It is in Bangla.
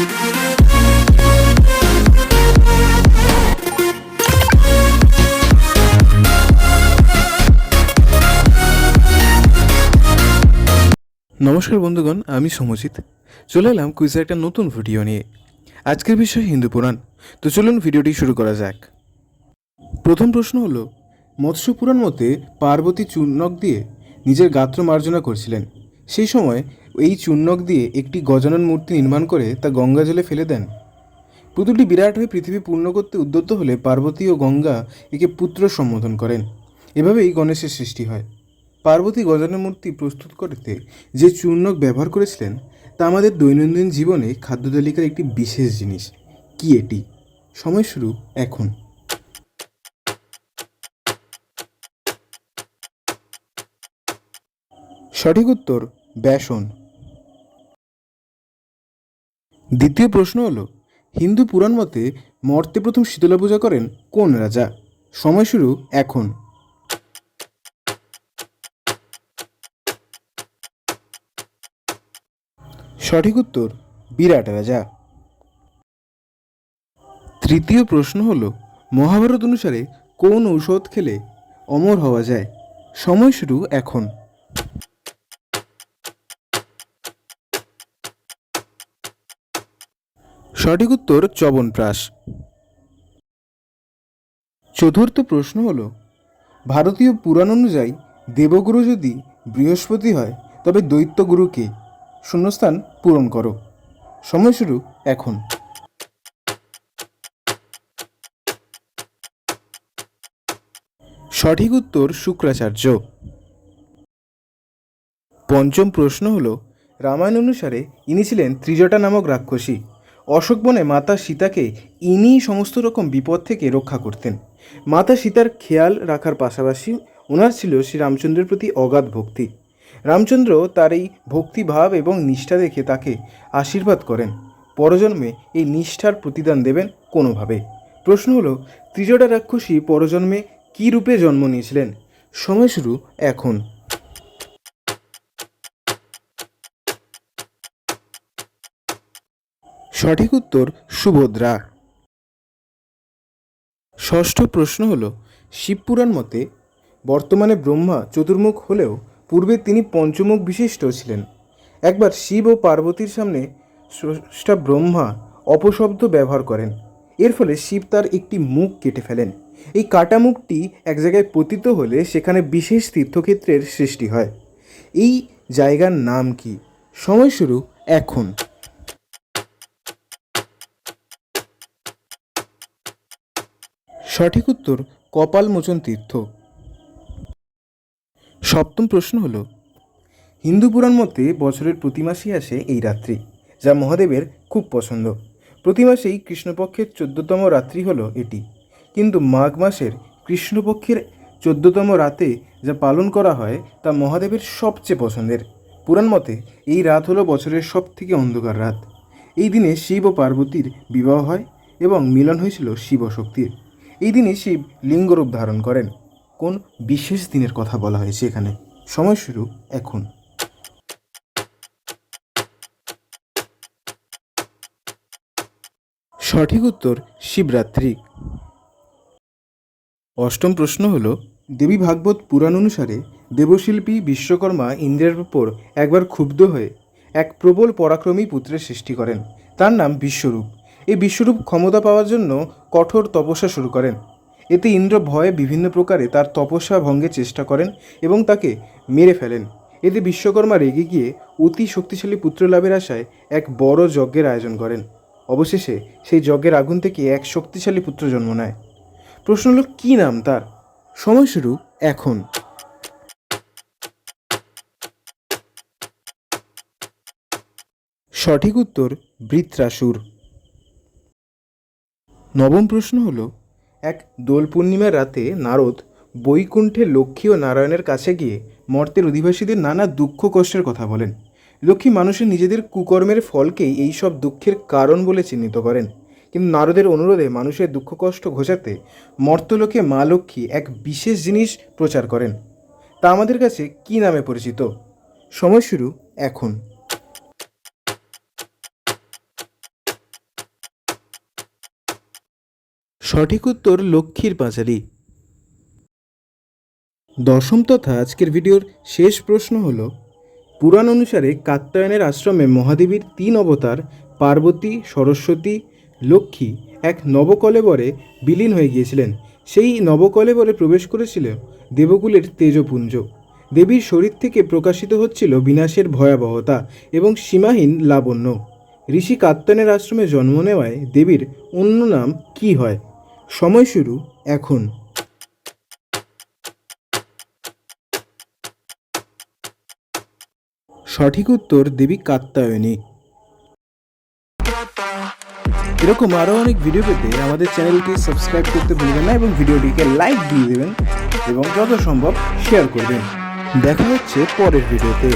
নমস্কার বন্ধুগণ, আমি সমজিৎ চলে এলাম কুইজের একটা নতুন ভিডিও নিয়ে। আজকের বিষয় হিন্দু পুরাণ। তো চলুন ভিডিওটি শুরু করা যাক। প্রথম প্রশ্ন হলো, মৎস্য পুরাণ মতে পার্বতী চূর্ণক দিয়ে নিজের গাত্র মার্জনা করছিলেন। সেই সময় এই চূর্ণক দিয়ে একটি গজানন মূর্তি নির্মাণ করে তা গঙ্গা জলে ফেলে দেন। পুতুলটি বিরাট হয়ে পৃথিবী পূর্ণ করতে উদ্যত হলে পার্বতী ও গঙ্গা একে পুত্র সম্বোধন করেন। এভাবেই গণেশের সৃষ্টি হয়। পার্বতী গজানন মূর্তি প্রস্তুত করতে যে চূর্ণক ব্যবহার করেছিলেন তা আমাদের দৈনন্দিন জীবনে খাদ্য তালিকার একটি বিশেষ জিনিস। কি এটি? সময় শুরু এখন। সঠিক উত্তর বেসন। দ্বিতীয় প্রশ্ন হলো, হিন্দু পুরাণ মতে মর্তে প্রথম শীতলা পূজা করেন কোন রাজা? সময় শুরু এখন। সঠিক উত্তর বিরাট রাজা। তৃতীয় প্রশ্ন হলো, মহাভারত অনুসারে কোন ঔষধ খেলে অমর হওয়া যায়? সময় শুরু এখন। সঠিক উত্তর চ্যবনপ্রাশ। চতুর্থ প্রশ্ন হলো, ভারতীয় পুরাণ অনুযায়ী দেবগুরু যদি বৃহস্পতি হয় তবে দৈত্যগুরু কে? শূন্যস্থান পূরণ করো। সময় শুরু এখন। সঠিক উত্তর শুক্রাচার্য। পঞ্চম প্রশ্ন হলো, রামায়ণ অনুসারে ইনি ছিলেন ত্রিজটা নামক রাক্ষসী। অশোক বনে মাতা সীতাকে ইনিই সমস্ত রকম বিপদ থেকে রক্ষা করতেন। মাতা সীতার খেয়াল রাখার পাশাপাশি ওনার ছিল শ্রী রামচন্দ্রের প্রতি অগাধ ভক্তি। রামচন্দ্র তার এই ভক্তিভাব এবং নিষ্ঠা দেখে তাকে আশীর্বাদ করেন পরজন্মে এই নিষ্ঠার প্রতিদান দেবেন কোনোভাবে। প্রশ্ন হলো, ত্রিজটা রাক্ষসী পরজন্মে কী রূপে জন্ম নিয়েছিলেন? সময় শুরু এখন। সঠিক উত্তর সুভদ্রা। ষষ্ঠ প্রশ্ন হলো, শিবপুরাণ মতে বর্তমানে ব্রহ্মা চতুর্মুখ হলেও পূর্বে তিনি পঞ্চমুখ বিশিষ্ট ছিলেন। একবার শিব ও পার্বতীর সামনে স্রষ্টা ব্রহ্মা অপশব্দ ব্যবহার করেন। এর ফলে শিব তার একটি মুখ কেটে ফেলেন। এই কাটা মুখটি এক জায়গায় পতিত হলে সেখানে বিশেষ তীর্থক্ষেত্রের সৃষ্টি হয়। এই জায়গার নাম কি? সময় শুরু এখন। সঠিক উত্তর কপালমোচন তীর্থ। সপ্তম প্রশ্ন হলো, হিন্দু পুরাণ মতে বছরের প্রতি মাসেই আসে এই রাত্রি, যা মহাদেবের খুব পছন্দ। প্রতি মাসেই কৃষ্ণপক্ষের 14তম রাত্রি হলো এটি। কিন্তু মাঘ মাসের কৃষ্ণপক্ষের 14তম রাতে যা পালন করা হয় তা মহাদেবের সবচেয়ে পছন্দের। পুরাণ মতে এই রাত হলো বছরের সবথেকে অন্ধকার রাত। এই দিনে শিব ও পার্বতীর বিবাহ হয় এবং মিলন হয়েছিল শিব ও শক্তির। এই দিনে শিব লিঙ্গরূপ ধারণ করেন। কোন বিশেষ দিনের কথা বলা হয়েছে এখানে? সময় শুরু এখন। সঠিক উত্তর শিবরাত্রি। অষ্টম প্রশ্ন হল, দেবী ভাগবত পুরাণ অনুসারে দেবশিল্পী বিশ্বকর্মা ইন্দ্রের উপর একবার ক্ষুব্ধ হয়ে এক প্রবল পরাক্রমী পুত্রের সৃষ্টি করেন। তার নাম বিশ্বরূপ। এই বিশ্বরূপ ক্ষমতা পাওয়ার জন্য কঠোর তপস্যা শুরু করেন। এতে ইন্দ্র ভয়ে বিভিন্ন প্রকারে তার তপস্যা ভঙ্গের চেষ্টা করেন এবং তাকে মেরে ফেলেন। এতে বিশ্বকর্মা রেগে গিয়ে অতি শক্তিশালী পুত্র লাভের আশায় এক বড় যজ্ঞের আয়োজন করেন। অবশেষে সেই যজ্ঞের আগুন থেকে এক শক্তিশালী পুত্র জন্ম নেয়। প্রশ্ন হলো, কী নাম তার? সময় শুরু এখন। সঠিক উত্তর বৃত্রাসুর। নবম প্রশ্ন হল, এক দোল পূর্ণিমার রাতে নারদ বৈকুণ্ঠে লক্ষ্মী ও নারায়ণের কাছে গিয়ে মর্তের অধিবাসীদের নানা দুঃখ কষ্টের কথা বলেন। লক্ষ্মী মানুষের নিজেদের কুকর্মের ফলকেই এই সব দুঃখের কারণ বলে চিহ্নিত করেন। কিন্তু নারদের অনুরোধে মানুষের দুঃখ কষ্ট ঘোচাতে মর্তলোকে মা লক্ষ্মী এক বিশেষ জিনিস প্রচার করেন। তা আমাদের কাছে কী নামে পরিচিত? সময় শুরু এখন। সঠিক উত্তর লক্ষ্মীর পাঁচালী। দশম তথা আজকের ভিডিওর শেষ প্রশ্ন হল, পুরাণ অনুসারে কাত্যায়নের আশ্রমে মহাদেবীর 3 অবতার পার্বতী, সরস্বতী, লক্ষ্মী এক নবকলেবরে বিলীন হয়ে গিয়েছিলেন। সেই নবকলেবরে প্রবেশ করেছিল দেবকুলের তেজপুঞ্জ। দেবীর শরীর থেকে প্রকাশিত হচ্ছিল বিনাশের ভয়াবহতা এবং সীমাহীন লাবণ্য। ঋষি কাত্যায়নের আশ্রমে জন্ম নেওয়ায় দেবীর অন্য নাম কী হয়? সময় শুরু এখন। সঠিক উত্তর দেবী কাত্যায়নী। এরকম আরও অনেক ভিডিও পেতে আমাদের চ্যানেলটি সাবস্ক্রাইব করতে ভুলবেন না এবং ভিডিওটিকে লাইক দিয়ে দেবেন এবং যত সম্ভব শেয়ার করবেন। দেখা হচ্ছে পরের ভিডিওতে।